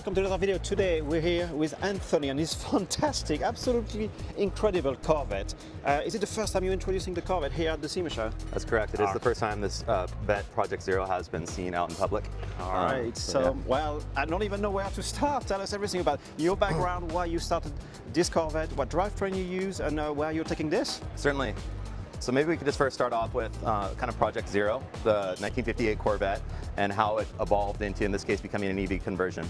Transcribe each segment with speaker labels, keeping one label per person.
Speaker 1: welcome to another video. Today we're here with Anthony and his fantastic, absolutely incredible Corvette. Is it the first time you're introducing the Corvette here at the SEMA show?
Speaker 2: That's correct. It is the first time this Vette Project Zero has been seen out in public.
Speaker 1: All right, so well, I don't even know where to start. Tell us everything about your background, why you started this Corvette, what drivetrain you use, and where you're taking this.
Speaker 2: Certainly. So maybe we could just first start off with kind of Project Zero, the 1958 Corvette, and how it evolved into, in this case, becoming an EV conversion.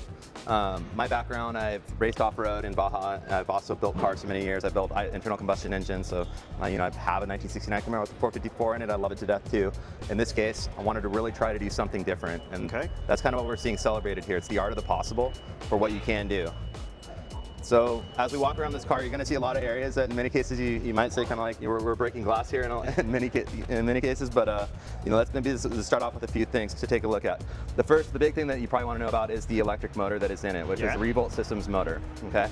Speaker 2: My background, I've raced off-road in Baja. I've also built cars for many years. I built internal combustion engines, so I have a 1969 Camaro with a 454 in it. I love it to death too. In this case, I wanted to really try to do something different, and that's kind of what we're seeing celebrated here. It's the art of the possible for what you can do. So as we walk around this car, you're going to see a lot of areas that in many cases you might say kind of like we're breaking glass here in many cases, but let's maybe start off with a few things to take a look at. The big thing that you probably want to know about is the electric motor that is in it, which is the ReVolt Systems motor. Okay,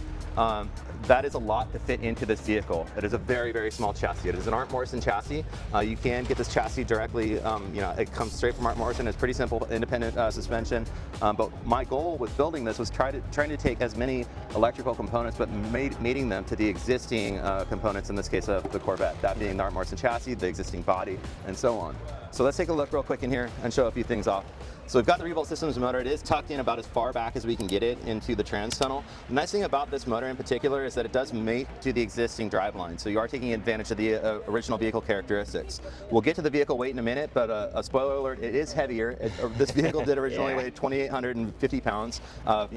Speaker 2: that is a lot to fit into this vehicle. It is a very, very small chassis. It is an Art Morrison chassis. You can get this chassis directly. It comes straight from Art Morrison. It's pretty simple, independent suspension. But my goal with building this was trying to take as many electrical components, but mating them to the existing components, in this case of the Corvette, that being the Art Morrison chassis, the existing body, and so on. So let's take a look real quick in here and show a few things off. So we've got the ReVolt Systems motor. It is tucked in about as far back as we can get it into the trans tunnel. The nice thing about this motor in particular is that it does mate to the existing driveline, so you are taking advantage of the original vehicle characteristics. We'll get to the vehicle weight in a minute, but a spoiler alert, it is heavier. This vehicle did originally weigh 2,850 pounds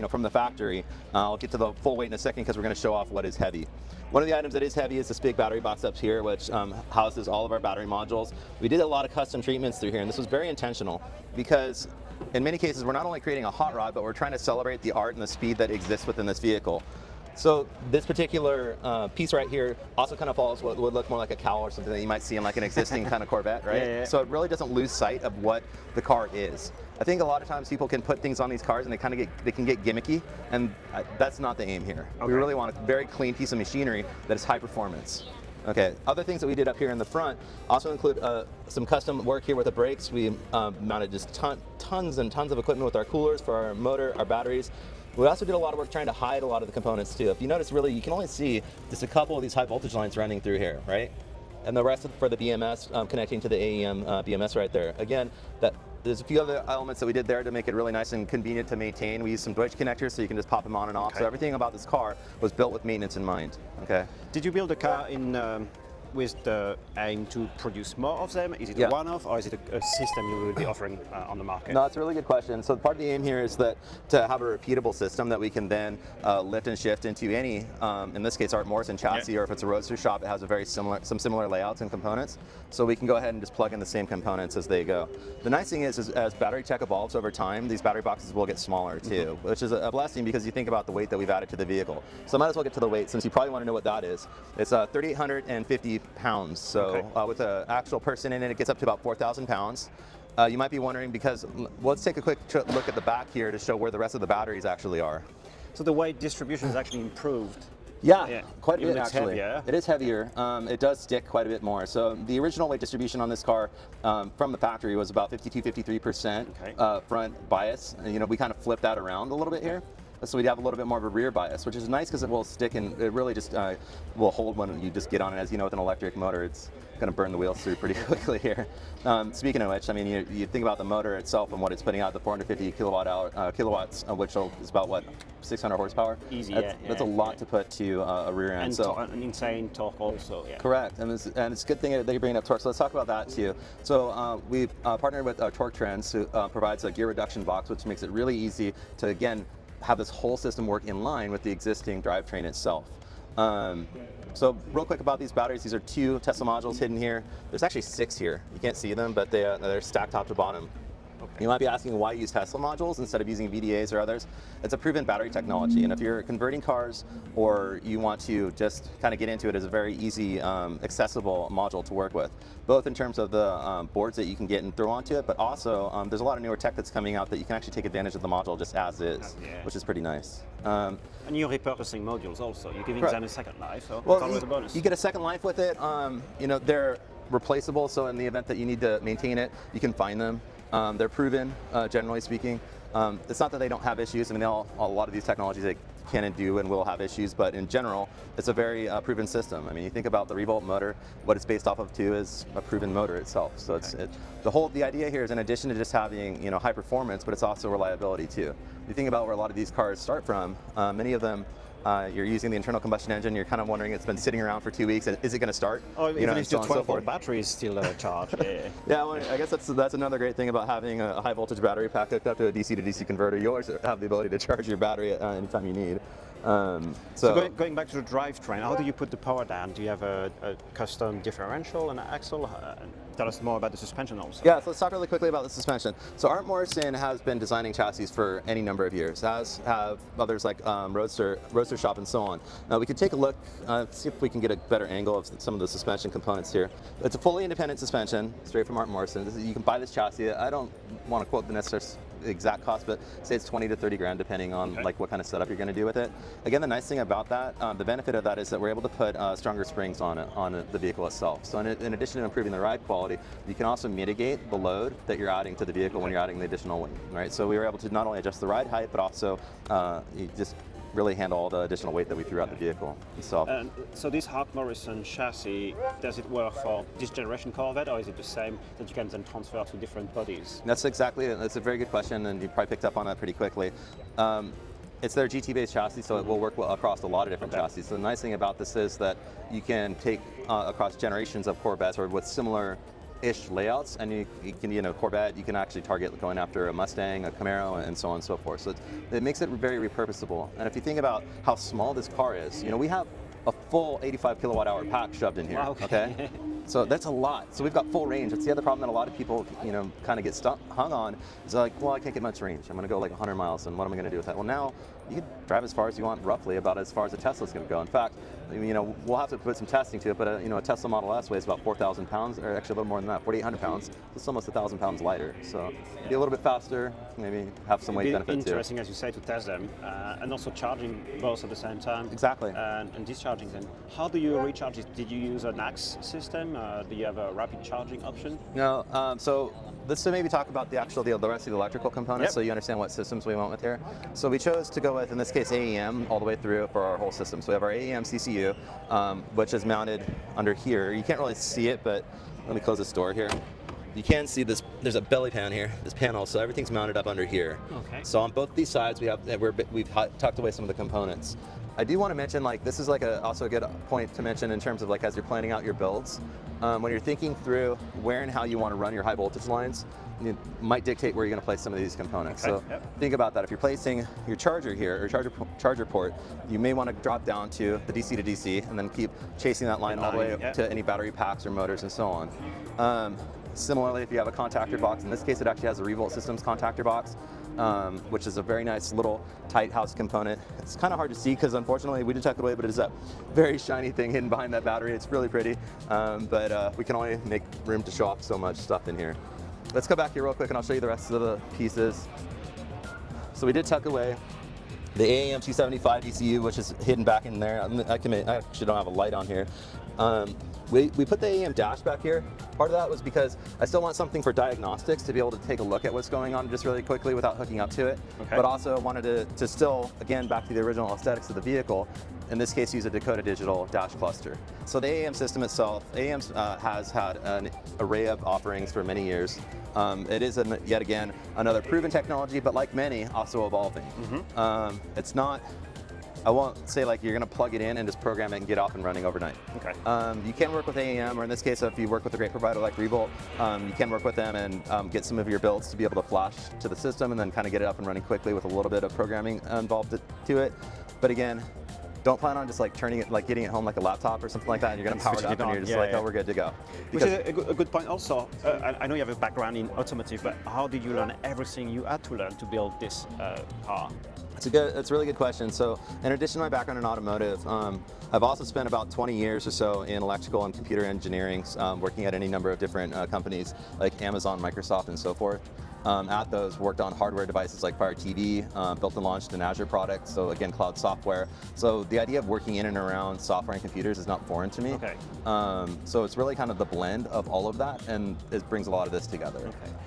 Speaker 2: from the factory. I'll get to the full weight in a second because we're going to show off what is heavy. One of the items that is heavy is this big battery box up here, which houses all of our battery modules. We did a lot of custom treatments through here, and this was very intentional because in many cases we're not only creating a hot rod, but we're trying to celebrate the art and the speed that exists within this vehicle. So this particular piece right here also kind of follows what would look more like a cowl or something that you might see in like an existing kind of Corvette, right? So it really doesn't lose sight of what the car is. I think a lot of times people can put things on these cars and they can get gimmicky, and that's not the aim here. We really want a very clean piece of machinery that is high performance. Okay, other things that we did up here in the front also include some custom work here with the brakes. We mounted just tons and tons of equipment with our coolers for our motor, our batteries. We also did a lot of work trying to hide a lot of the components too. If you notice, really, you can only see just a couple of these high voltage lines running through here, right? And the rest for the BMS connecting to the AEM BMS right there. Again, there's a few other elements that we did there to make it really nice and convenient to maintain. We used some Deutsch connectors so you can just pop them on and off. So everything about this car was built with maintenance in mind. Okay.
Speaker 1: Did you build a car with the aim to produce more of them? Is it a one-off, or is it a system you will be offering on the market?
Speaker 2: No, it's a really good question. So part of the aim here is that to have a repeatable system that we can then lift and shift into any, in this case, Art Morrison chassis, or if it's a roadster shop, it has some similar layouts and components. So we can go ahead and just plug in the same components as they go. The nice thing is as battery tech evolves over time, these battery boxes will get smaller too, which is a blessing because you think about the weight that we've added to the vehicle. So I might as well get to the weight, since you probably want to know what that is. It's 3,850 pounds. So with an actual person in it, it gets up to about 4,000 pounds. You might be wondering, because let's take a quick look at the back here to show where the rest of the batteries actually are.
Speaker 1: So the weight distribution is actually improved.
Speaker 2: Yeah, quite a bit actually.
Speaker 1: Heavier.
Speaker 2: It is heavier. It does stick quite a bit more. So the original weight distribution on this car from the factory was about 52-53% front bias. And, we kind of flipped that around a little bit here. So we'd have a little bit more of a rear bias, which is nice because it will stick and it really just will hold when you just get on it. As you know, with an electric motor, it's going to burn the wheels through pretty quickly here. Speaking of which, I mean, you think about the motor itself and what it's putting out, the 450 kilowatts, which is about what, 600 horsepower?
Speaker 1: Easy,
Speaker 2: that's a lot to put to a rear end.
Speaker 1: And
Speaker 2: so
Speaker 1: an insane torque also.
Speaker 2: Correct, and it's a good thing that you're bringing up torque. So let's talk about that too. So we've partnered with Torque Trends, who provides a gear reduction box, which makes it really easy to, again, have this whole system work in line with the existing drivetrain itself. So real quick about these batteries, these are 2 Tesla modules hidden here. There's actually 6 here. You can't see them, but they're stacked top to bottom. You might be asking why use Tesla modules instead of using VDAs or others. It's a proven battery technology, and if you're converting cars or you want to just kind of get into it, as a very easy, accessible module to work with, both in terms of the boards that you can get and throw onto it, but also there's a lot of newer tech that's coming out that you can actually take advantage of the module just as is, which is pretty nice.
Speaker 1: And you're repurposing modules also. You're giving them a second life, so
Speaker 2: well,
Speaker 1: it's always a bonus.
Speaker 2: You get a second life with it. They're replaceable, so in the event that you need to maintain it, you can find them. They're proven, generally speaking. It's not that they don't have issues. I mean, a lot of these technologies they can and do and will have issues, but in general, it's a very proven system. I mean, you think about the ReVolt motor, what it's based off of too is a proven motor itself. So the idea here is in addition to just having high performance, but it's also reliability too. You think about where a lot of these cars start from, many of them you're using the internal combustion engine, you're kind of wondering, it's been sitting around for 2 weeks, is it going to start?
Speaker 1: Or even if the
Speaker 2: so
Speaker 1: 12-volt battery is still charged. Yeah.
Speaker 2: Yeah, well, I guess that's another great thing about having a high voltage battery pack hooked up to a DC to DC converter. You always have the ability to charge your battery anytime you need.
Speaker 1: So going back to the drivetrain, how do you put the power down? Do you have a custom differential and an axle? Tell us more about the suspension also.
Speaker 2: Yeah, so let's talk really quickly about the suspension. So Art Morrison has been designing chassis for any number of years, as have others like Roadster Shop and so on. Now we can take a look, see if we can get a better angle of some of the suspension components here. It's a fully independent suspension, straight from Art Morrison. You can buy this chassis. I don't want to quote the necessary exact cost, but say it's 20 to 30 grand depending on like what kind of setup you're going to do with it. Again, the nice thing about that, the benefit of that is that we're able to put stronger springs on the vehicle itself. So in addition to improving the ride quality, you can also mitigate the load that you're adding to the vehicle when you're adding the additional weight, right? So we were able to not only adjust the ride height, but also you just really handle all the additional weight that we threw out the vehicle itself.
Speaker 1: And so this Art Morrison chassis, does it work for this generation Corvette, or is it the same that you can then transfer to different bodies?
Speaker 2: That's exactly it. That's a very good question, and you probably picked up on that pretty quickly. It's their GT-based chassis, so it will work across a lot of different chassis. So the nice thing about this is that you can take across generations of Corvettes or with similar-ish layouts, and you can, Corvette, you can actually target going after a Mustang, a Camaro, and so on and so forth. So it makes it very repurposable. And if you think about how small this car is, we have a full 85 kilowatt-hour pack shoved in here.
Speaker 1: Wow, okay.
Speaker 2: So that's a lot. So we've got full range. That's the other problem that a lot of people, kind of get hung on. Is like, well, I can't get much range. I'm going to go like 100 miles, and what am I going to do with that? Well, now you can drive as far as you want, roughly about as far as a Tesla's going to go. In fact, we'll have to put some testing to it, but a Tesla Model S weighs about 4,000 pounds, or actually a little more than that, 4,800 pounds. It's almost 1,000 pounds lighter. So be a little bit faster, maybe have some weight benefit too.
Speaker 1: Interesting, as you say, to test them, and also charging both at the same time.
Speaker 2: Exactly.
Speaker 1: And discharging them. How do you recharge it? Did you use an AX system? Do you have a rapid charging option?
Speaker 2: No. So let's maybe talk about the rest of the electrical components,
Speaker 1: Yep.
Speaker 2: so you understand what systems we went with here. So we chose to go with, in this case, AEM all the way through for our whole system. So we have our AEM CCU, which is mounted under here. You can't really see it, but let me close this door here. You can see this. There's a belly pan here, this panel, so everything's mounted up under here.
Speaker 1: Okay.
Speaker 2: So on both these sides, we've tucked away some of the components. I do want to mention, this is also a good point to mention in terms of as you're planning out your builds. When you're thinking through where and how you want to run your high voltage lines, it might dictate where you're going to place some of these components.
Speaker 1: Okay.
Speaker 2: So
Speaker 1: Yep.
Speaker 2: think about that. If you're placing your charger here, or charger port, you may want to drop down to the DC to DC and then keep chasing that line all the way
Speaker 1: Yep.
Speaker 2: to any battery packs or motors and so on. Similarly, if you have a contactor box, in this case it actually has a ReVolt Systems contactor box, which is a very nice little tight house component. It's kind of hard to see because unfortunately we did tuck it away, but it's a very shiny thing hidden behind that battery. It's really pretty, but we can only make room to show off so much stuff in here. Let's go back here real quick and I'll show you the rest of the pieces. So we did tuck away the AEM 275 ECU, which is hidden back in there. I actually don't have a light on here. We put the AEM dash back here. Part of that was because I still want something for diagnostics to be able to take a look at what's going on just really quickly without hooking up to it.
Speaker 1: Okay.
Speaker 2: But also wanted to still, again, back to the original aesthetics of the vehicle, in this case use a Dakota Digital dash cluster. So the AEM system itself, AEM has had an array of offerings for many years. It is, yet again, another proven technology, but like many, also evolving. Mm-hmm. It's not, I won't say you're going to plug it in and just program it and get off and running overnight.
Speaker 1: Okay.
Speaker 2: You can work with AEM, or in this case, if you work with a great provider like ReVolt, you can work with them and get some of your builds to be able to flash to the system and then kind of get it up and running quickly with a little bit of programming involved to it. But again, don't plan on just turning it, getting it home like a laptop or something like that, and you're going to power it up and you're just oh, we're good to go.
Speaker 1: Which is a good point also. I know you have a background in automotive, but how did you learn everything you had to learn to build this car?
Speaker 2: That's a really good question. So in addition to my background in automotive, I've also spent about 20 years or so in electrical and computer engineering, working at any number of different companies like Amazon, Microsoft, and so forth. at those worked on hardware devices like Fire TV, built and launched an Azure product, so again, cloud software. So the idea of working in and around software and computers is not foreign to me.
Speaker 1: Okay.
Speaker 2: So it's really kind of the blend of all of that, and it brings a lot of this together.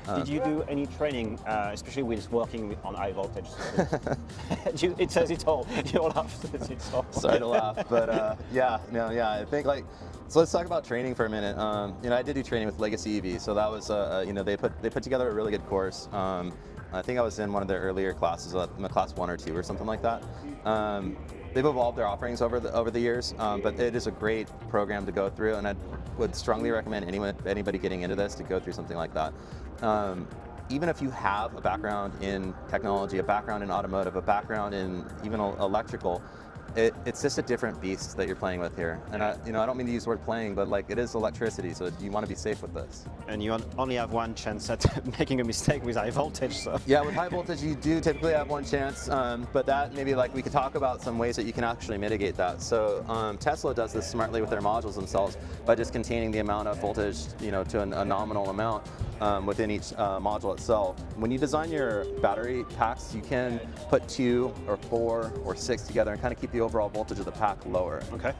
Speaker 1: Okay. Did you do any training, especially with working on high voltage systems? It says it all. You'll laugh. It's all.
Speaker 2: Sorry to laugh, but yeah, I think so let's talk about training for a minute. I did do training with Legacy EV, so that was they put together a really good course. I think I was in one of their earlier classes, class 1 or 2 or something like that. They've evolved their offerings over the years, but it is a great program to go through, and I would strongly recommend anybody getting into this to go through something like that. Even if you have a background in technology, a background in automotive, a background in even electrical, it's just a different beast that you're playing with here. And I don't mean to use the word playing, but like, it is electricity, so you want to be safe with this.
Speaker 1: And you only have one chance at making a mistake with high voltage. So.
Speaker 2: Yeah, with high voltage, you do typically have one chance, but that maybe we could talk about some ways that you can actually mitigate that. So Tesla does this smartly with their modules themselves by just containing the amount of voltage, to a nominal amount within each module itself. When you design your battery packs, you can put 2 or 4 or 6 together and kind of keep the overall voltage of the pack lower.
Speaker 1: Okay.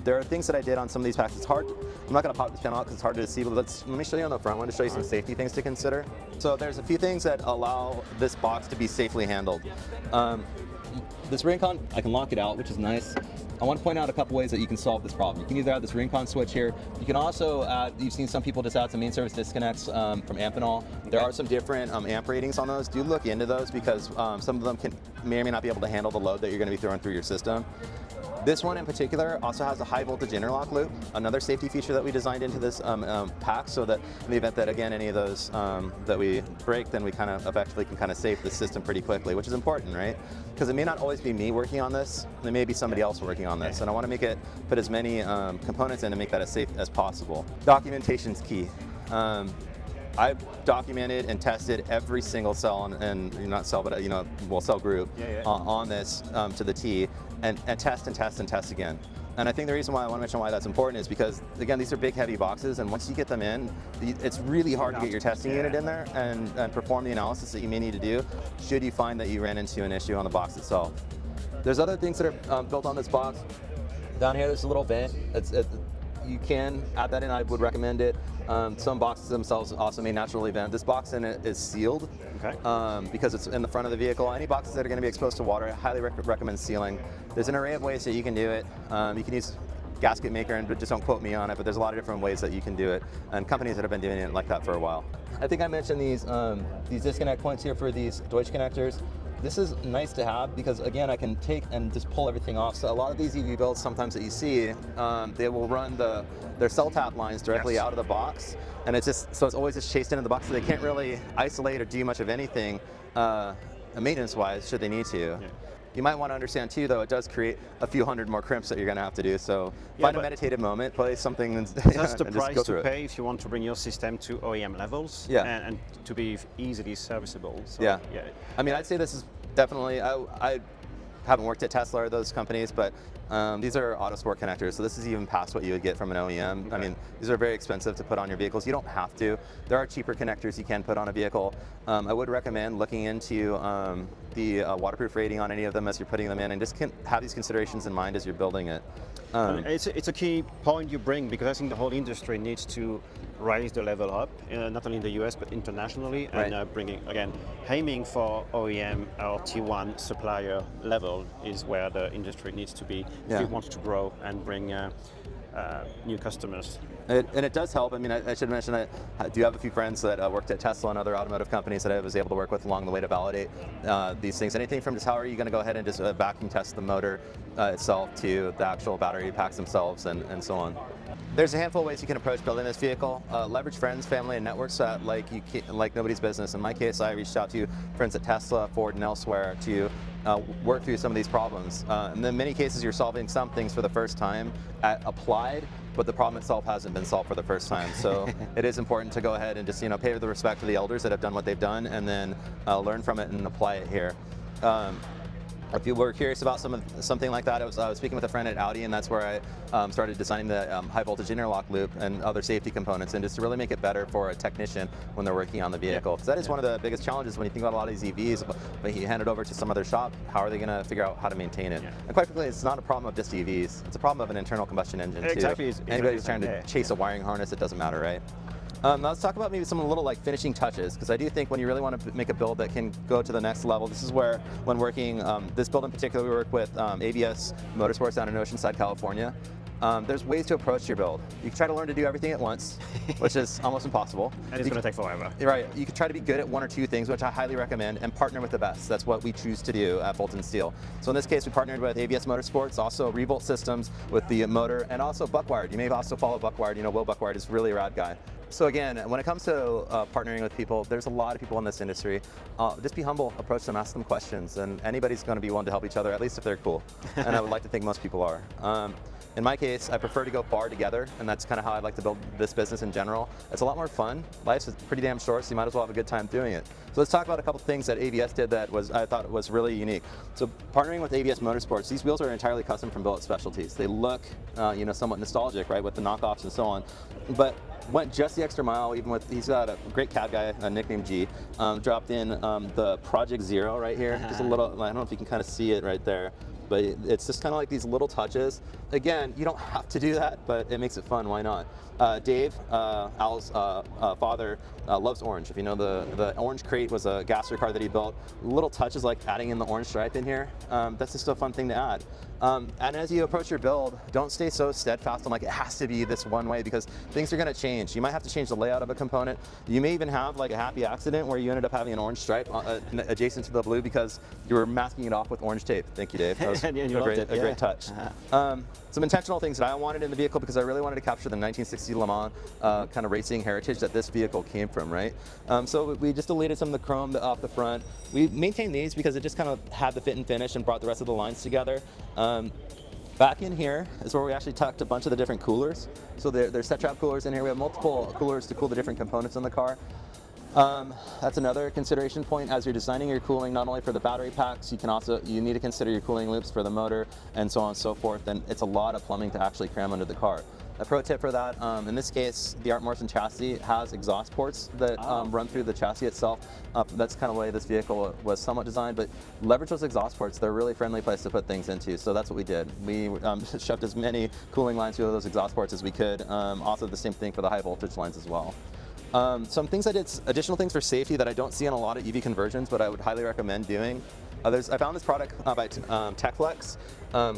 Speaker 2: There are things that I did on some of these packs. It's hard. I'm not going to pop this panel out because it's hard to see, but let me show you on the front one to show you some safety things to consider. So there's a few things that allow this box to be safely handled. This Rincon, I can lock it out, which is nice. I want to point out a couple ways that you can solve this problem. You can either add this Rincon switch here. You can also add, you've seen some people just add some main service disconnects from Amphenol. There are some different amp ratings on those. Do look into those because some of them may or may not be able to handle the load that you're going to be throwing through your system. This one in particular also has a high voltage interlock loop, another safety feature that we designed into this pack, so that in the event that, again, any of those that we break, then we kind of effectively can kind of save the system pretty quickly, which is important, right? Because it may not always be me working on this, there may be somebody else working on this, and I want to put as many components in to make that as safe as possible. Documentation's key. I've documented and tested every single cell, and not cell, but cell group on this to the T, and test and test and test again. And I think the reason why I want to mention why that's important is because, again, these are big, heavy boxes, and once you get them in, it's really hard to get your testing unit in there and perform the analysis that you may need to do should you find that you ran into an issue on the box itself. There's other things that are built on this box. Down here, there's a little vent. You can add that in. I would recommend it. Some boxes themselves also may naturally vent. This box in it is sealed because it's in the front of the vehicle. Any boxes that are going to be exposed to water, I highly recommend sealing. There's an array of ways that you can do it. You can use gasket maker, and just don't quote me on it, but there's a lot of different ways that you can do it, and companies that have been doing it like that for a while. I think I mentioned these disconnect points here for these Deutsch connectors. This is nice to have because, again, I can take and just pull everything off. So a lot of these EV builds sometimes that you see, they will run their cell tap lines directly out of the box, and it's always just chased into the box, so they can't really isolate or do much of anything maintenance-wise should they need to. Yeah. You might want to understand too, though, it does create a few hundred more crimps that you're going to have to do. So find a meditative moment, play something, and
Speaker 1: that's the price to pay if you want to bring your system to OEM levels and to be easily serviceable. So, yeah.
Speaker 2: I mean, I'd say this is definitely, I haven't worked at Tesla or those companies, but these are Autosport connectors, so this is even past what you would get from an OEM. Okay. I mean, these are very expensive to put on your vehicles. You don't have to. There are cheaper connectors you can put on a vehicle. I would recommend looking into the waterproof rating on any of them as you're putting them in, and just have these considerations in mind as you're building it.
Speaker 1: It's a key point you bring, because I think the whole industry needs to raise the level up, not only in the US but internationally, and bringing, again, aiming for OEM or T1 supplier level is where the industry needs to be if it wants to grow and bring new customers.
Speaker 2: And it does help. I mean, I should mention that I do have a few friends that worked at Tesla and other automotive companies that I was able to work with along the way to validate these things. Anything from just how are you going to go ahead and just vacuum test the motor itself to the actual battery packs themselves and so on. There's a handful of ways you can approach building this vehicle. Leverage friends, family, and networks like nobody's business. In my case, I reached out to friends at Tesla, Ford, and elsewhere to work through some of these problems. And in many cases, you're solving some things for the first time at Applied, but the problem itself hasn't been solved for the first time. So it is important to go ahead and just pay the respect to the elders that have done what they've done, and then learn from it and apply it here. If you were curious about something like that, I was speaking with a friend at Audi, and that's where I started designing the high voltage interlock loop and other safety components, and just to really make it better for a technician when they're working on the vehicle. Because that is one of the biggest challenges when you think about a lot of these EVs. But you hand it over to some other shop, how are they going to figure out how to maintain it? And quite frankly, it's not a problem of just EVs. It's a problem of an internal combustion engine too.
Speaker 1: Exactly.
Speaker 2: Anybody who's trying to chase a wiring harness, it doesn't matter, right? Now let's talk about maybe some little like finishing touches, because I do think when you really want to make a build that can go to the next level, this is where, when working, this build in particular, we work with ABS Motorsports down in Oceanside, California. There's ways to approach your build. You can try to learn to do everything at once, which is almost impossible.
Speaker 1: And it's going to take forever.
Speaker 2: Right. You can try to be good at one or two things, which I highly recommend, and partner with the best. That's what we choose to do at Bolt & Steel. So in this case, we partnered with ABS Motorsports, also ReVolt Systems with the motor, and also Buckwired. You may also follow Buckwired. You know, Will Buckwired is really a rad guy. So again, when it comes to partnering with people, there's a lot of people in this industry. Just be humble, approach them, ask them questions, and anybody's going to be willing to help each other, at least if they're cool. And I would like to think most people are. In my case, I prefer to go far together, and that's kind of how I like to build this business in general. It's a lot more fun. Life's pretty damn short, so you might as well have a good time doing it. So let's talk about a couple things that ABS did that I thought was really unique. So partnering with ABS Motorsports, these wheels are entirely custom from Billet Specialties. They look, somewhat nostalgic, right, with the knockoffs and so on, but went just the extra mile. Even with, he's got a great cab guy, nicknamed G, dropped in the Project Zero right here. Just a little, I don't know if you can kind of see it right there, but it's just kind of like these little touches. Again, you don't have to do that, but it makes it fun, why not? Dave, Al's father, loves orange. If you know, the orange crate was a gasser car that he built. Little touches like adding in the orange stripe in here, that's just a fun thing to add. And as you approach your build, don't stay so steadfast on like it has to be this one way, because things are going to change. You might have to change the layout of a component. You may even have like a happy accident where you ended up having an orange stripe adjacent to the blue because you were masking it off with orange tape. Thank you, Dave. That was a great touch. Some intentional things that I wanted in the vehicle, because I really wanted to capture the 1960 Le Mans kind of racing heritage that this vehicle came from, right? So we just deleted some of the chrome off the front. We maintained these because it just kind of had the fit and finish and brought the rest of the lines together. Back in here is where we actually tucked a bunch of the different coolers. So there's set trap coolers in here. We have multiple coolers to cool the different components in the car. That's another consideration point as you're designing your cooling, not only for the battery packs, you need to consider your cooling loops for the motor and so on and so forth. And it's a lot of plumbing to actually cram under the car. A pro tip for that, in this case, the Art Morrison chassis has exhaust ports that run through the chassis itself. That's kind of the way this vehicle was somewhat designed, but leverage those exhaust ports. They're a really friendly place to put things into, so that's what we did. We shoved as many cooling lines through those exhaust ports as we could. Also the same thing for the high voltage lines as well. Some things I did, additional things for safety that I don't see in a lot of EV conversions, but I would highly recommend doing. I found this product by TechFlex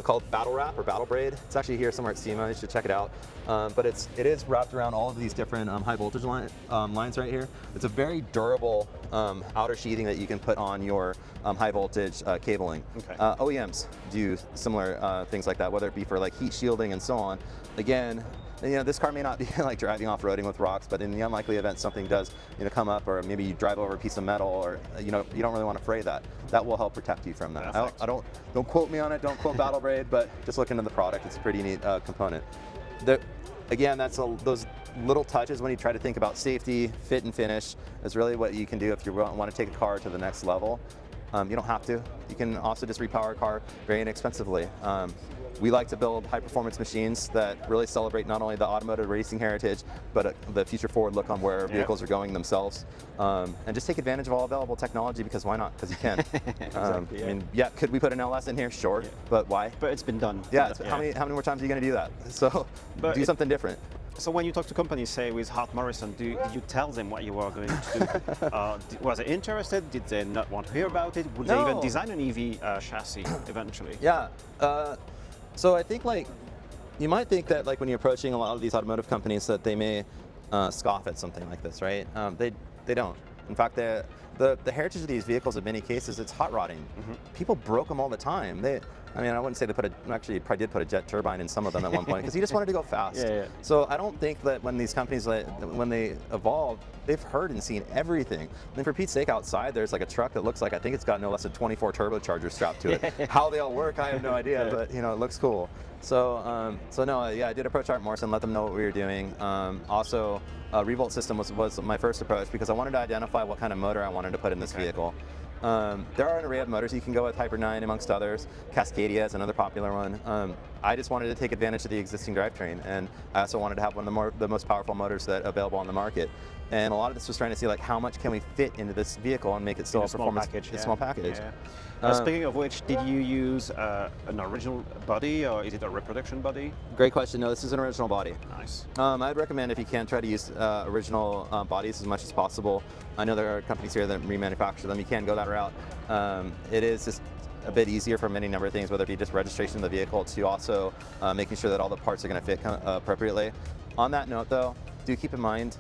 Speaker 2: called Battle Wrap or Battle Braid. It's actually here somewhere at SEMA. You should check it out. But it is wrapped around all of these different high voltage lines right here. It's a very durable outer sheathing that you can put on your high voltage cabling. Okay. OEMs do similar things like that, whether it be for like heat shielding and so on. Again, this car may not be like driving off-roading with rocks, but in the unlikely event something does come up, or maybe you drive over a piece of metal, or you don't really want to fray that. That will help protect you from that. Don't quote me on it, don't quote Battle Braid, but just look into the product. It's a pretty neat component. Again, that's those little touches when you try to think about safety, fit and finish is really what you can do if you want to take a car to the next level. You don't have to. You can also just repower a car very inexpensively. We like to build high-performance machines that really celebrate not only the automotive racing heritage, but the future forward look on where vehicles are going themselves. And just take advantage of all available technology, because why not? Because you can. Exactly, I mean, could we put an LS in here? Sure, but why?
Speaker 1: But it's been done.
Speaker 2: How many more times are you going to do that? So do something different.
Speaker 1: So when you talk to companies, say with Art Morrison, do you tell them what you are going to do? Was they interested? Did they not want to hear about it? Would they even design an EV chassis eventually?
Speaker 2: Yeah. So I think you might think that when you're approaching a lot of these automotive companies that they may scoff at something like this, right? They don't. In fact, the heritage of these vehicles in many cases, it's hot rodding. Mm-hmm. People broke them all the time. I wouldn't say they actually probably did put a jet turbine in some of them at one point, because he just wanted to go fast. So I don't think that when these companies, when they evolve, they've heard and seen everything. I mean, for Pete's sake, outside there's a truck that looks like, I think it's got no less than 24 turbochargers strapped to it. How they all work, I have no idea, but it looks cool. So no, I did approach Art Morrison, let them know what we were doing. Also, ReVolt system was my first approach, because I wanted to identify what kind of motor I wanted to put in this vehicle. There are an array of motors you can go with, Hyper 9 amongst others. Cascadia is another popular one. I just wanted to take advantage of the existing drivetrain, and I also wanted to have one of the most powerful motors that available on the market. And a lot of this was trying to see like how much can we fit into this vehicle and make it still a performance
Speaker 1: package.
Speaker 2: small package.
Speaker 1: Speaking of which, did you use an original body, or is it a reproduction body?
Speaker 2: Great question. No, this is an original body.
Speaker 1: Nice.
Speaker 2: I'd recommend if you can try to use original bodies as much as possible. I know there are companies here that remanufacture them. You can go that route. It is just a bit easier for many number of things, whether it be just registration of the vehicle to also making sure that all the parts are going to fit appropriately. On that note, though, do keep in mind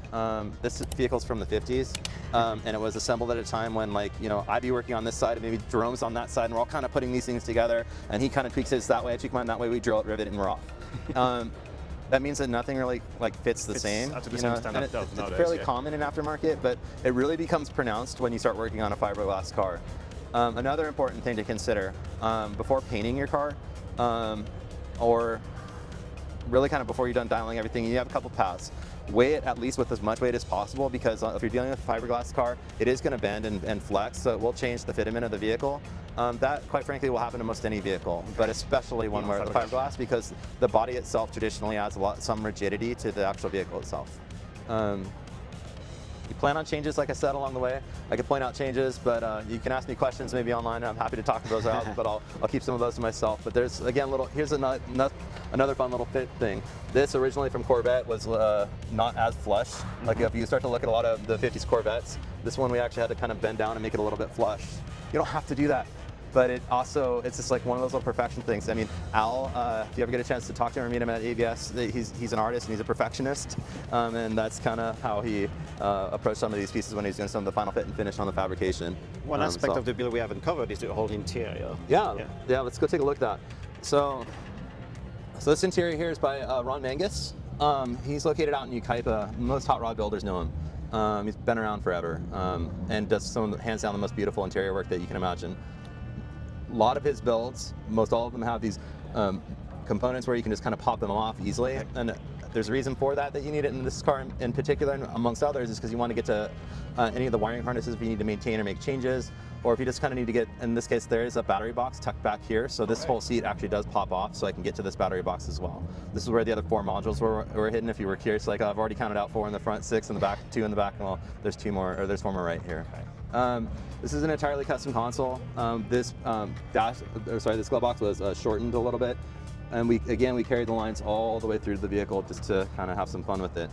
Speaker 2: this vehicle's from the 50s, and it was assembled at a time when, like, you know, I'd be working on this side and maybe Jerome's on that side, and we're all kind of putting these things together, and he kind of tweaks his that way, I tweak mine that way, we drill it, rivet it, and we're off. That means that nothing really fits the same.
Speaker 1: Up to the same standard.
Speaker 2: It's fairly common in aftermarket, but it really becomes pronounced when you start working on a fiberglass car. Another important thing to consider before painting your car, or really kind of before you're done dialing everything, you have a couple paths. Weigh it at least with as much weight as possible, because if you're dealing with a fiberglass car, it is going to bend and flex, so it will change the fitment of the vehicle. That, quite frankly, will happen to most any vehicle, but especially one where the fiberglass, because the body itself traditionally adds some rigidity to the actual vehicle itself. You plan on changes, like I said, along the way. I could point out changes, but you can ask me questions maybe online, and I'm happy to talk those out, but I'll keep some of those to myself. But there's, again, here's another fun little fit thing. This, originally from Corvette, was not as flush. Like, if you start to look at a lot of the 50s Corvettes, this one we actually had to kind of bend down and make it a little bit flush. You don't have to do that, but it's just like one of those little perfection things. I mean, Al, if you ever get a chance to talk to him or meet him at ABS, he's an artist and he's a perfectionist, and that's kind of how he approached some of these pieces when he's doing some of the final fit and finish on the fabrication.
Speaker 1: One aspect of the build we haven't covered is the whole interior.
Speaker 2: Yeah, let's go take a look at that. So this interior here is by Ron Mangus. He's located out in Yucaipa. Most hot rod builders know him. He's been around forever, and does some, hands down, the most beautiful interior work that you can imagine. A lot of his builds, most all of them have these components where you can just kind of pop them off easily, and there's a reason for that you need it in this car in particular, and amongst others, is because you want to get to any of the wiring harnesses if you need to maintain or make changes, or if you just kind of need to get, in this case, there is a battery box tucked back here, so this whole seat actually does pop off, so I can get to this battery box as well. This is where the other 4 modules were hidden, if you were curious. Like, I've already counted out 4 in the front, 6 in the back, 2 in the back, and well, there's 4 more right here. This is an entirely custom console. This glove box was shortened a little bit, and we carried the lines all the way through the vehicle just to kind of have some fun with it.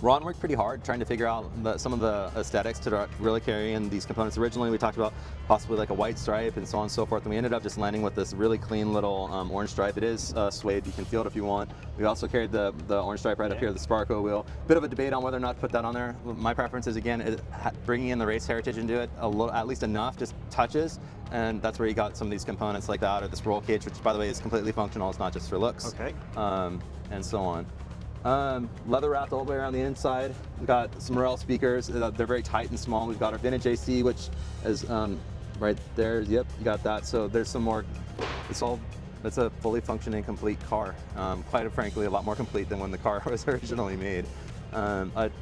Speaker 2: Ron worked pretty hard trying to figure out some of the aesthetics to really carry in these components. Originally, we talked about possibly like a white stripe and so on and so forth, and we ended up just landing with this really clean little orange stripe. It is suede, you can feel it if you want. We also carried the orange stripe right up here, the Sparco wheel. Bit of a debate on whether or not to put that on there. My preference is, again, bringing in the race heritage into it a little, at least enough, just touches, and that's where you got some of these components like that, or this roll cage, which, by the way, is completely functional. It's not just for looks. And so on. Leather wrapped all the way around the inside. We've got some Morel speakers. They're very tight and small. We've got our vintage AC, which is right there. Yep, you got that. So there's some more. It's a fully functioning, complete car. Quite frankly, a lot more complete than when the car was originally made.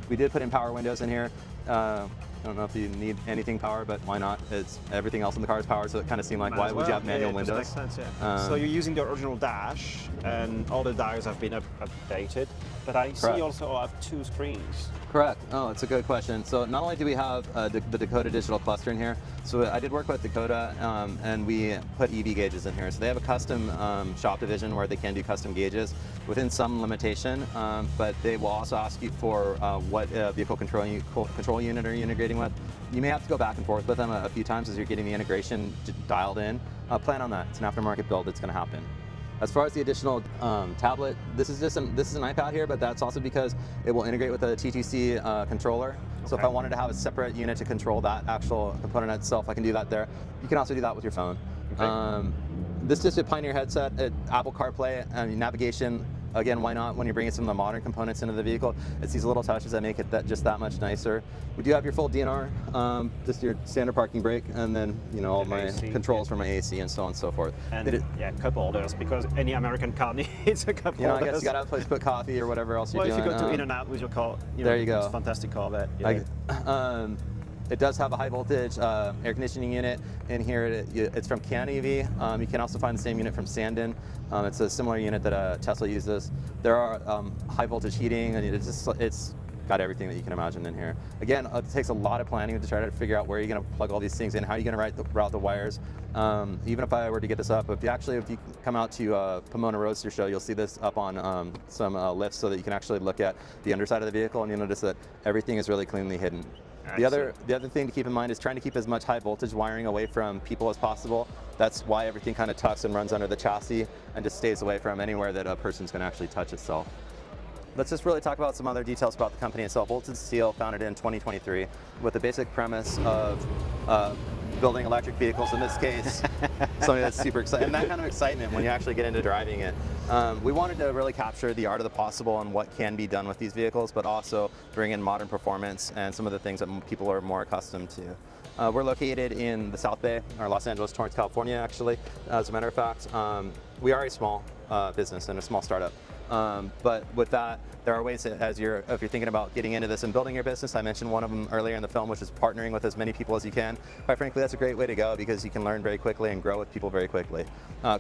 Speaker 2: We did put in power windows in here. I don't know if you need anything power, but why not? It's everything else in the car is powered, so it kind of seemed like, why would you have manual windows?
Speaker 1: Makes sense, so you're using the original dash, and all the dials have been updated, but I see you also have 2 screens.
Speaker 2: Correct. Oh, it's a good question. So not only do we have the Dakota digital cluster in here, so I did work with Dakota, and we put EV gauges in here. So they have a custom shop division where they can do custom gauges within some limitation, but they will also ask you for what vehicle control unit are you integrating with. You may have to go back and forth with them a few times as you're getting the integration dialed in. Plan on that. It's an aftermarket build. It's going to happen. As far as the additional tablet, this is an iPad here, but that's also because it will integrate with a TTC controller. So if I wanted to have a separate unit to control that actual component itself, I can do that there. You can also do that with your phone. This is a Pioneer headset, Apple CarPlay, and navigation. Again, why not when you're bringing some of the modern components into the vehicle? It's these little touches that make it just that much nicer. We do have your full DNR, just your standard parking brake, and then all my AC, controls for my AC and so on and so forth.
Speaker 1: And cup holders, because any American car needs a cup holder.
Speaker 2: I guess you got to have a place to put coffee or whatever else you're doing.
Speaker 1: Well, if you go to In-N-Out with your car,
Speaker 2: there you go.
Speaker 1: It's a fantastic Corvette.
Speaker 2: It does have a high voltage air conditioning unit in here. It's from Can EV. You can also find the same unit from Sandin. It's a similar unit that Tesla uses. There are high voltage heating, and it's got everything that you can imagine in here. Again, it takes a lot of planning to try to figure out where you're going to plug all these things in, how you're going to route the wires. Even if I were to get this up, if you come out to Pomona Roadster Show, you'll see this up on some lifts so that you can actually look at the underside of the vehicle, and you'll notice that everything is really cleanly hidden. The other thing to keep in mind is trying to keep as much high voltage wiring away from people as possible. That's why everything kind of tucks and runs under the chassis and just stays away from anywhere that a person's going to actually touch itself. Let's just really talk about some other details about the company itself. Voltage Steel, founded in 2023, with the basic premise of building electric vehicles, in this case, something that's super exciting, and that kind of excitement when you actually get into driving it. We wanted to really capture the art of the possible and what can be done with these vehicles, but also bring in modern performance and some of the things that people are more accustomed to. We're located in the South Bay, or Los Angeles, Torrance, California, actually. As a matter of fact, we are a small business and a small startup. But with that, there are ways that if you're thinking about getting into this and building your business, I mentioned one of them earlier in the film, which is partnering with as many people as you can. Quite frankly, that's a great way to go because you can learn very quickly and grow with people very quickly.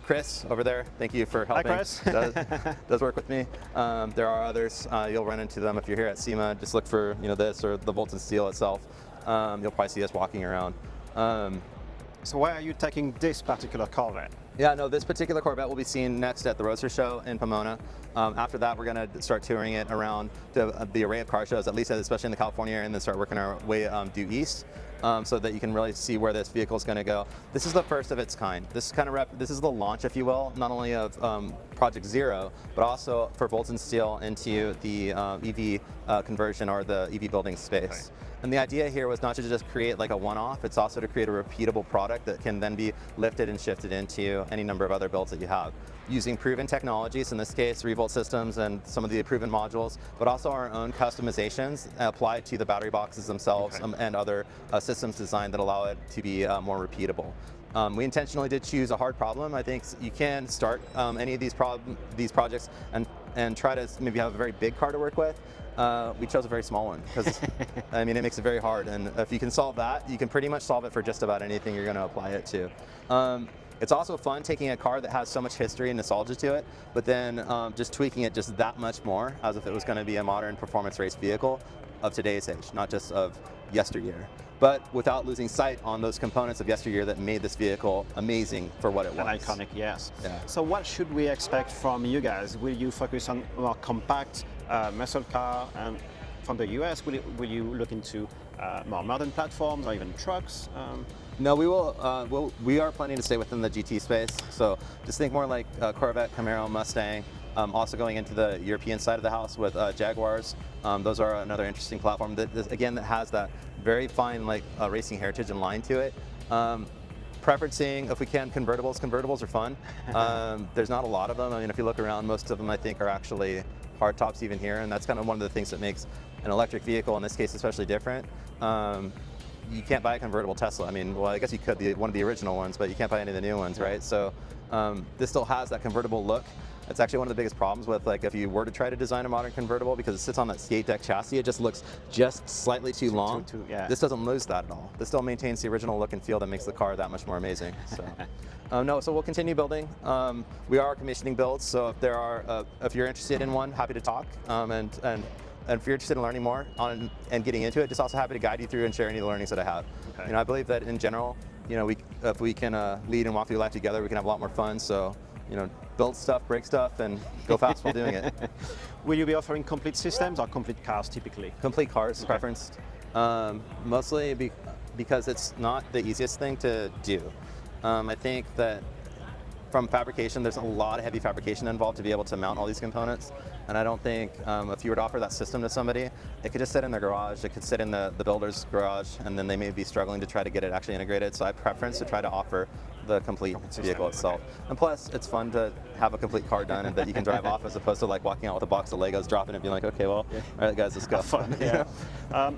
Speaker 2: Chris, over there, thank you for helping.
Speaker 1: Hi, Chris.
Speaker 2: does work with me. There are others. You'll run into them if you're here at SEMA. Just look for this or the Voltage Steel itself. You'll probably see us walking around.
Speaker 1: So why are you taking this particular Corvette?
Speaker 2: Yeah, no, this particular Corvette will be seen next at the Roadster Show in Pomona. After that, we're going to start touring it around the array of car shows, at least especially in the California area, and then start working our way due east, so that you can really see where this vehicle is going to go. This is the first of its kind. This is the launch, if you will, not only of Project Zero, but also for Voltage Steel into the EV conversion or the EV building space.
Speaker 1: Okay.
Speaker 2: And the idea here was not to just create like a one-off, it's also to create a repeatable product that can then be lifted and shifted into any number of other builds that you have. Using proven technologies, in this case ReVolt systems and some of the proven modules, but also our own customizations applied to the battery boxes themselves,
Speaker 1: okay,
Speaker 2: and other systems designed that allow it to be more repeatable. We intentionally did choose a hard problem. I think you can start any of these projects and try to maybe have a very big car to work with. We chose a very small one because I mean, it makes it very hard, and if you can solve that, you can pretty much solve it for just about anything you're going to apply it to. It's also fun taking a car that has so much history and nostalgia to it, but then just tweaking it just that much more as if it was going to be a modern performance race vehicle of today's age, not just of yesteryear, but without losing sight on those components of yesteryear that made this vehicle amazing for what it was.
Speaker 1: An iconic, yes.
Speaker 2: Yeah.
Speaker 1: So what should we expect from you guys? Will you focus on more compact muscle car, and from the US, will you look into more modern platforms or even trucks?
Speaker 2: No, we will. We are planning to stay within the GT space. So just think more like Corvette, Camaro, Mustang. Also going into the European side of the house with Jaguars. Those are another interesting platform that has that very fine racing heritage and line to it. Preferencing, if we can, convertibles. Convertibles are fun. There's not a lot of them. I mean, if you look around, most of them I think are actually hard tops even here, and that's kind of one of the things that makes an electric vehicle, in this case especially, different. You can't buy a convertible Tesla. I mean, well, I guess you could, one of the original ones, but you can't buy any of the new ones, right? So this still has that convertible look. It's actually one of the biggest problems with, if you were to try to design a modern convertible, because it sits on that skate deck chassis, it just looks just slightly too long.
Speaker 1: Yeah.
Speaker 2: This doesn't lose that at all. This still maintains the original look and feel that makes the car that much more amazing. So, no, so we'll continue building. We are commissioning builds, so if you're interested in one, happy to talk. And if you're interested in learning more and getting into it, just also happy to guide you through and share any of the learnings that I have.
Speaker 1: Okay.
Speaker 2: I believe that in general, if we can lead and walk through life together, we can have a lot more fun. So, build stuff, break stuff, and go fast while doing it.
Speaker 1: Will you be offering complete systems or complete cars typically?
Speaker 2: Complete cars,
Speaker 1: okay,
Speaker 2: preferenced. Mostly because it's not the easiest thing to do. I think that from fabrication, there's a lot of heavy fabrication involved to be able to mount all these components. And I don't think if you were to offer that system to somebody, it could just sit in their garage, it could sit in the builder's garage, and then they may be struggling to try to get it actually integrated. So I preference to try to offer the complete vehicle itself.
Speaker 1: Okay.
Speaker 2: And plus, it's fun to have a complete car done and that you can drive off, as opposed to like walking out with a box of Legos, dropping it, being like, okay, well, all right, guys, let's go.
Speaker 1: Fun. Yeah.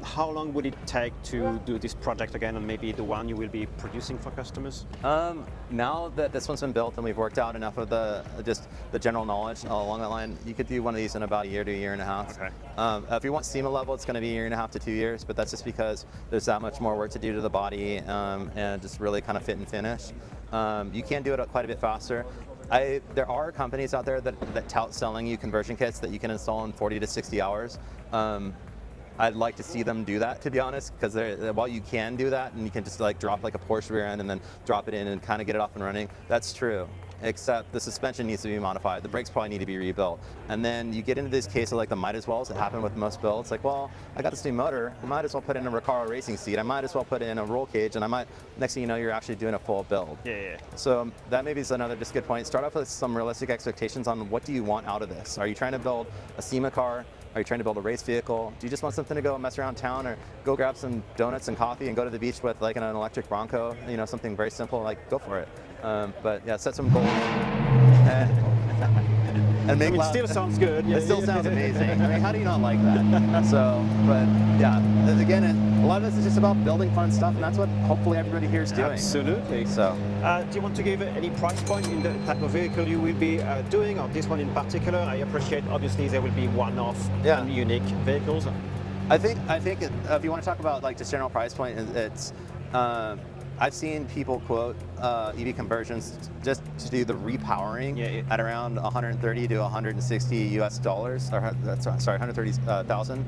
Speaker 1: How long would it take to do this project again, and maybe the one you will be producing for customers?
Speaker 2: Now that this one's been built and we've worked out enough of the general knowledge along that line, you could do one of these in about a year to a year and a half.
Speaker 1: Okay.
Speaker 2: If you want SEMA level, it's going to be a year and a half to 2 years, but that's just because there's that much more work to do to the body and just really kind of fit and finish. You can do it quite a bit faster. There are companies out there that tout selling you conversion kits that you can install in 40 to 60 hours. I'd like to see them do that, to be honest, because while you can do that and you can just like drop like a Porsche rear end and then drop it in and kind of get it off and running, that's true. Except the suspension needs to be modified. The brakes probably need to be rebuilt. And then you get into this case of like the might as wells that happen with most builds. Like, well, I got this new motor. I might as well put in a Recaro racing seat. I might as well put in a roll cage, and next thing you know, you're actually doing a full build.
Speaker 1: Yeah.
Speaker 2: So that maybe is another just good point. Start off with some realistic expectations on what do you want out of this. Are you trying to build a SEMA car? Are you trying to build a race vehicle? Do you just want something to go mess around town, or go grab some donuts and coffee and go to the beach with like an electric Bronco? You know, something very simple, like go for it. But yeah, set some goals. And make
Speaker 1: It still sounds good.
Speaker 2: It still sounds amazing. I mean, how do you not like that? So, but yeah, again, a lot of this is just about building fun stuff, and that's what hopefully everybody here is doing.
Speaker 1: Absolutely.
Speaker 2: So,
Speaker 1: do you want to give any price point in the type of vehicle you will be doing, or this one in particular? I appreciate, obviously, there will be one-off and unique vehicles.
Speaker 2: I think if you want to talk about like just general price point, it's I've seen people quote EV conversions just to do the repowering at around 130 to 160 US dollars, or sorry, 130,000.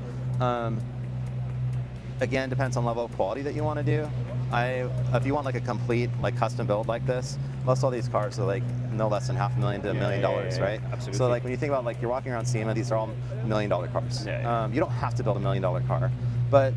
Speaker 2: Again, depends on level of quality that you want to do. If you want like a complete like custom build like this, most of all these cars are like no less than $500,000 to $1 million, right?
Speaker 1: Absolutely.
Speaker 2: So like when you think about like you're walking around SEMA, these are all $1 million cars. You don't have to build $1 million car, but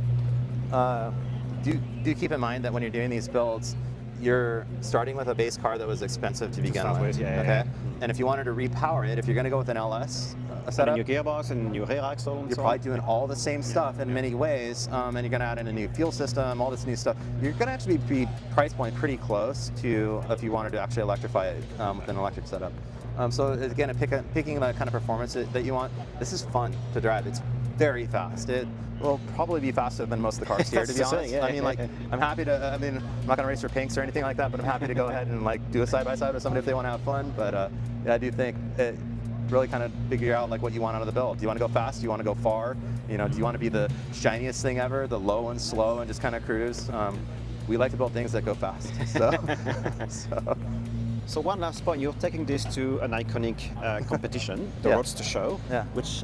Speaker 2: do keep in mind that when you're doing these builds, you're starting with a base car that was expensive to begin with. Okay. And if you wanted to repower it, if you're going to go with an LS setup,
Speaker 1: and a new gearbox and new rear axle, and
Speaker 2: you're probably doing all the same stuff in many ways, and you're going to add in a new fuel system, all this new stuff. You're going to actually be price point pretty close to if you wanted to actually electrify it with an electric setup. So again, picking the kind of performance that you want, this is fun to drive. It's very fast. It will probably be faster than most of the cars here, to be honest. I mean, like, I'm happy to, I'm not gonna race for pinks or anything like that, but I'm happy to go ahead and like do a side-by-side with somebody if they want to have fun. But yeah, I do think it really kind of figure out like what you want out of the build. Do you want to go fast? Do you want to go far? You know, do you want to be the shiniest thing ever, the low and slow and just kind of cruise? We like to build things that go fast.
Speaker 1: So one last point, you're taking this to an iconic competition, the Roadster Show, which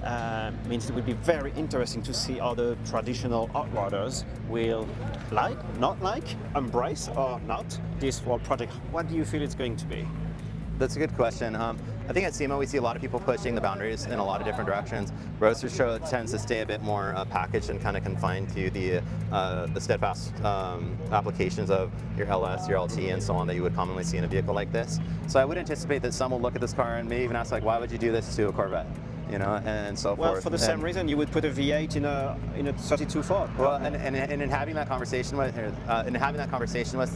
Speaker 1: means it will be very interesting to see how the traditional outroaders will not like, embrace or not this whole project. What do you feel it's going to be?
Speaker 2: That's a good question. I think at SEMA we see a lot of people pushing the boundaries in a lot of different directions. Roadster Show tends to stay a bit more packaged and kind of confined to the steadfast applications of your LS, your LT, and so on that you would commonly see in a vehicle like this. So I would anticipate that some will look at this car and maybe even ask like, why would you do this to a Corvette? You know, and so forth.
Speaker 1: Well, for the same reason you would put a V8 in a 32 Ford.
Speaker 2: Well, and in having that conversation with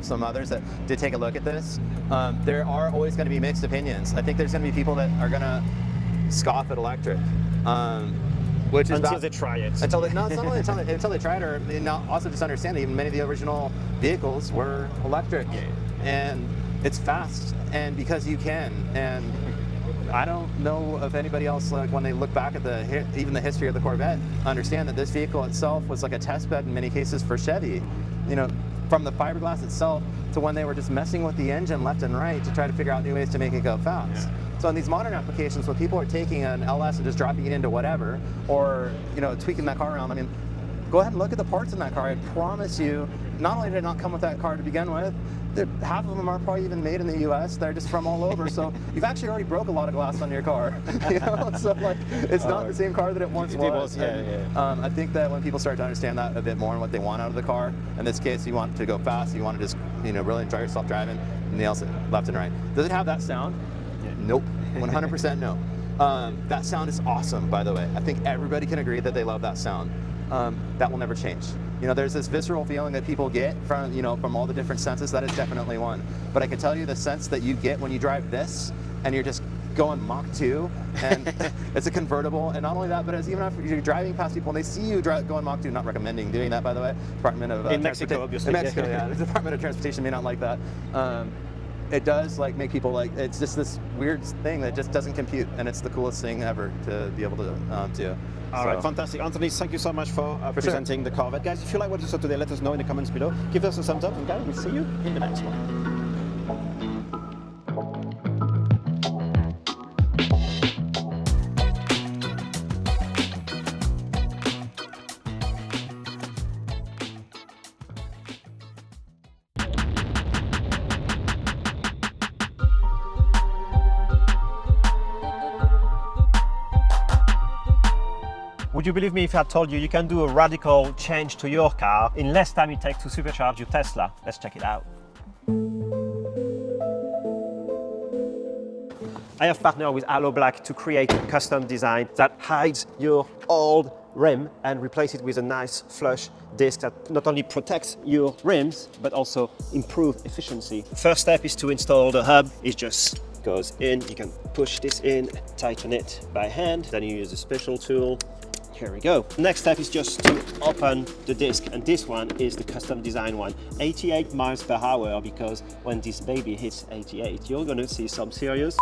Speaker 2: some others that did take a look at this, there are always going to be mixed opinions. I think there's going to be people that are going to scoff at electric, which is
Speaker 1: until they try it.
Speaker 2: Until they try it, or also just understand that even many of the original vehicles were electric, and it's fast, and because you can, and I don't know if anybody else, like when they look back at even the history of the Corvette, understand that this vehicle itself was like a test bed in many cases for Chevy. You know, from the fiberglass itself to when they were just messing with the engine left and right to try to figure out new ways to make it go fast. So in these modern applications, when people are taking an LS and just dropping it into whatever, or tweaking that car around, I mean, go ahead and look at the parts in that car. I promise you, not only did it not come with that car to begin with, half of them are probably even made in the U.S. They're just from all over. So you've actually already broke a lot of glass on your car. So like it's not the same car that it once was. I think that when people start to understand that a bit more and what they want out of the car, in this case, you want to go fast. You want to just really enjoy yourself driving, nails it left and right. Does it have that sound? Nope. 100% no. That sound is awesome, by the way. I think everybody can agree that they love that sound. that will never change. You know, there's this visceral feeling that people get from, you know, from all the different senses. That is definitely one. But I can tell you the sense that you get when you drive this and you're just going Mach 2, and it's a convertible, and not only that, but as even if you're driving past people and they see you going Mach 2, not recommending doing that, by the way. Department of
Speaker 1: in Mexico, obviously.
Speaker 2: In Mexico, yeah. The Department of Transportation may not like that. It does like make people like, it's just this weird thing that just doesn't compute, and it's the coolest thing ever to be able to do.
Speaker 1: All right, fantastic. Anthony, thank you so much for presenting the Corvette. Guys, if you like what you saw today, let us know in the comments below. Give us a thumbs up, and guys, we'll see you in the next one. Would you believe me if I told you you can do a radical change to your car in less time it takes to supercharge your Tesla? Let's check it out. I have partnered with Halo Black to create a custom design that hides your old rim and replace it with a nice flush disc that not only protects your rims but also improve efficiency. First step is to install the hub. It just goes in. You can push this in, tighten it by hand. Then you use a special tool. Here we go. Next step is just to open the disc, and this one is the custom design one. 88 miles per hour, because when this baby hits 88, you're gonna see some serious.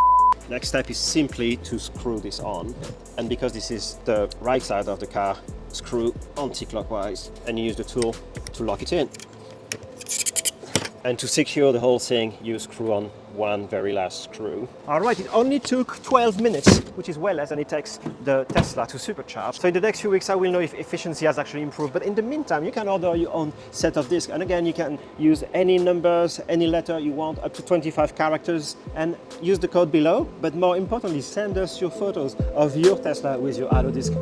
Speaker 1: Next step is simply to screw this on, and because this is the right side of the car, screw anti-clockwise, and you use the tool to lock it in. And to secure the whole thing, you screw on one very last screw. All right, it only took 12 minutes, which is way less than it takes the Tesla to supercharge. So in the next few weeks, I will know if efficiency has actually improved. But in the meantime, you can order your own set of discs. And again, you can use any numbers, any letter you want, up to 25 characters, and use the code below. But more importantly, send us your photos of your Tesla with your Halo disc.